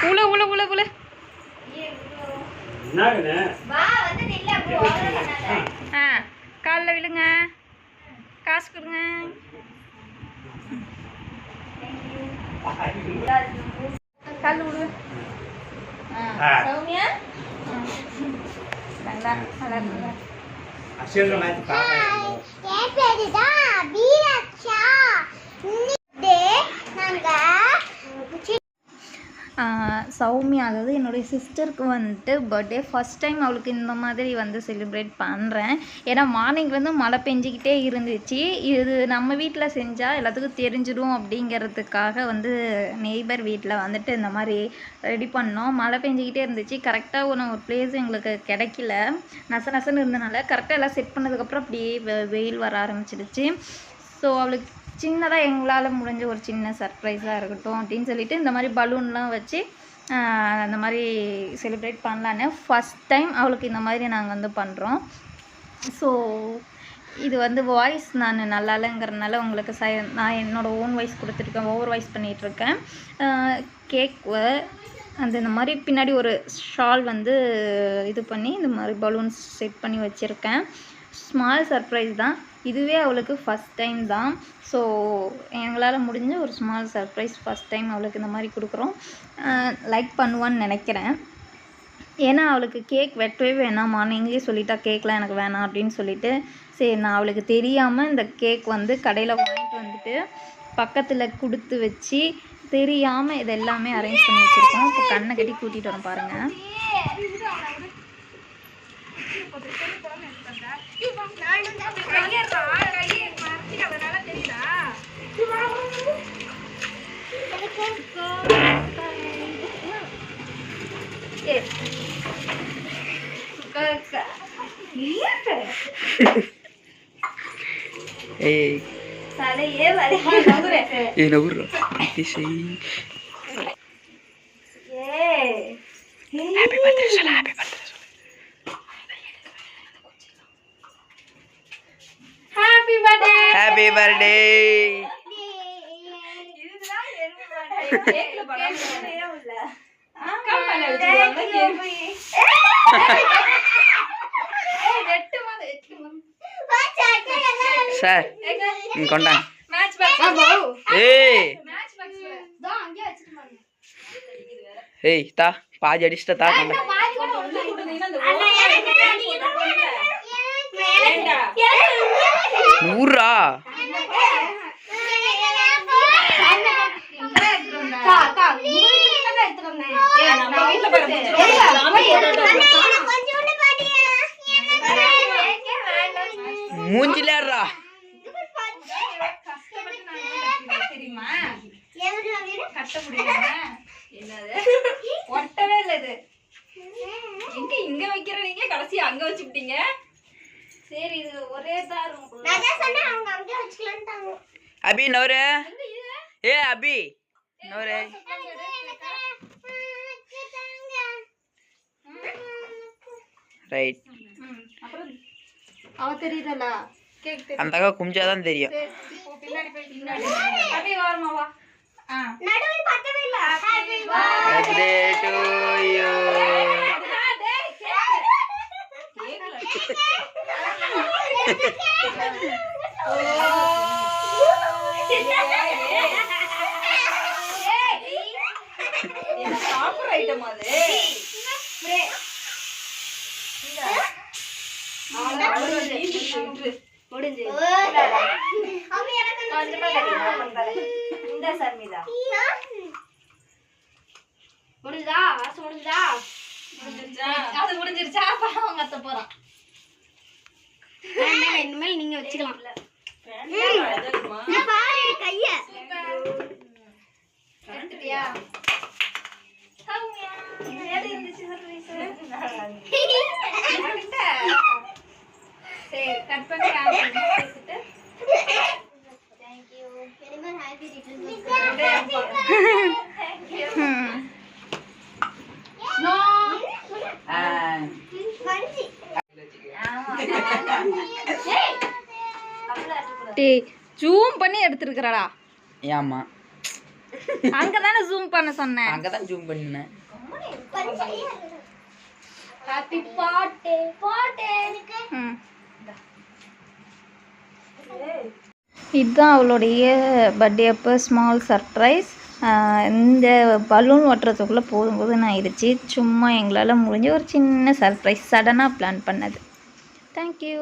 உள்ள உள்ள உள்ள உள்ள காலில் விழுங்க, காசு கொடுங்க. கால் விடுவேன். சௌமியா நல்லா நல்லா சௌமியா, அதாவது என்னுடைய சிஸ்டருக்கு வந்துட்டு பர்த்டே ஃபஸ்ட் டைம் அவளுக்கு இந்த மாதிரி வந்து செலிப்ரேட் பண்ணுறேன். ஏன்னா மார்னிங்லேருந்து மழை பெஞ்சிக்கிட்டே இருந்துச்சு. இது நம்ம வீட்டில் செஞ்சால் எல்லாத்துக்கும் தெரிஞ்சிடும் அப்படிங்கிறதுக்காக வந்து நெய்பர் வீட்டில் வந்துட்டு இந்த மாதிரி ரெடி பண்ணோம். மழை பெஞ்சிக்கிட்டே இருந்துச்சு. கரெக்டாக ஒரு பிளேஸ் எங்களுக்கு கிடைக்கல. நசநசன்னு இருந்தனால கரெக்டாக எல்லாம் செட் பண்ணதுக்கப்புறம் அப்படியே வெயில் வர ஆரம்பிச்சிடுச்சு. ஸோ அவளுக்கு சின்னதாக எங்களால் முடிஞ்ச ஒரு சின்ன சர்ப்ரைஸாக இருக்கட்டும் அப்படின்னு சொல்லிட்டு இந்த மாதிரி பலூன்லாம் வச்சு அந்த மாதிரி செலிப்ரேட் பண்ணலான்னு ஃபஸ்ட் டைம் அவளுக்கு இந்த மாதிரி நாங்கள் வந்து பண்ணுறோம். ஸோ இது வந்து வாய்ஸ் நான் நல்லா இல்லைங்கிறதுனால உங்களுக்கு நான் என்னோடய ஓன் வாய்ஸ் கொடுத்துருக்கேன், ஓவர் வாய்ஸ் பண்ணிகிட்ருக்கேன். கேக் அந்த இந்த மாதிரி பின்னாடி ஒரு ஷால் வந்து இது பண்ணி இந்த மாதிரி பலூன்ஸ் செட் பண்ணி வச்சுருக்கேன். ஸ்மால் சர்ப்ரைஸ் தான், இதுவே அவளுக்கு ஃபஸ்ட் டைம் தான். ஸோ எங்களால் முடிஞ்ச ஒரு ஸ்மால் சர்ப்ரைஸ் ஃபஸ்ட் டைம் அவளுக்கு இந்த மாதிரி கொடுக்குறோம். லைக் பண்ணுவான்னு நினைக்கிறேன். ஏன்னா அவளுக்கு கேக் வெட்டவே வேணாம், மார்னிங்லேயே சொல்லிட்டா கேக்லாம் எனக்கு வேணாம் அப்படின்னு சொல்லிட்டு, சரி நான் அவளுக்கு தெரியாமல் இந்த கேக் வந்து கடையில் வாங்கிட்டு வந்துட்டு பக்கத்தில் கொடுத்து வச்சு தெரியாமல் இது எல்லாமே அரேஞ்ச் பண்ணி வச்சுருக்கோம். இப்போ கண்ணை கட்டி கூட்டிகிட்டு வரோம் பாருங்கள். Happy birthday. Sir, konda. Hey, ta, paaj adista ta konda. Nura. மூஞ்சிலறா தெரியுமா? கட்ட முடியல. என்னது ஒட்டவே இல்லை. இது எங்க இங்க வைக்கிற நீங்க கடைசி அங்க வச்சுக்கிட்டீங்க. சரி இது ஒரே தான் இருக்கும். நான் சொன்னேன் அவங்க அங்க வச்சுக்கலாம்ட்டாங்க. அபி நோரே, ஏ அபி நோரே. ரைட். அப்புறம் அவ தெரியுதல கேக் தெரியும். அந்த அக்கா கும்ஜாதான் தெரியும். பின்னாடி போய் பின்னாடி அப்படியே வாரமா வா. நடுவுல பத்தவே இல்ல. Happy birthday to you. என்ன சாப்பிடுற ஐட்டம் அது? ஸ்ப்ரே. முடிஞ்சு இந்த சர்மிதா முடிஞ்சதா? வாசம் முடிஞ்சதா? அது முடிஞ்சிருச்சா? அவங்க அத்த போறான். இனிமேல் நீங்க வச்சுக்கலாம். கைய எடுத்துட்டியா? சரி கட் பண்ணி பேசிட்டு thank you very much happy no டேய் ஜூம் பண்ணி எடுத்துக்கறடா. ஏம்மா அங்கே தானே ஜூம் பண்ண சொன்னேன். அங்கதான் ஜூம் பண்ணினேன். ஹாப்பி பர்த்டே இதுதான் அவளுடைய பர்த்டே அப்போ ஸ்மால் சர்ப்ரைஸ். இந்த பலூன் ஒட்டுறதுக்குள்ளே போதும்போது ஆயிடுச்சு. சும்மா எங்களால் முடிஞ்ச ஒரு சின்ன சர்ப்ரைஸ், சடனாக பிளான் பண்ணது. தேங்க்யூ.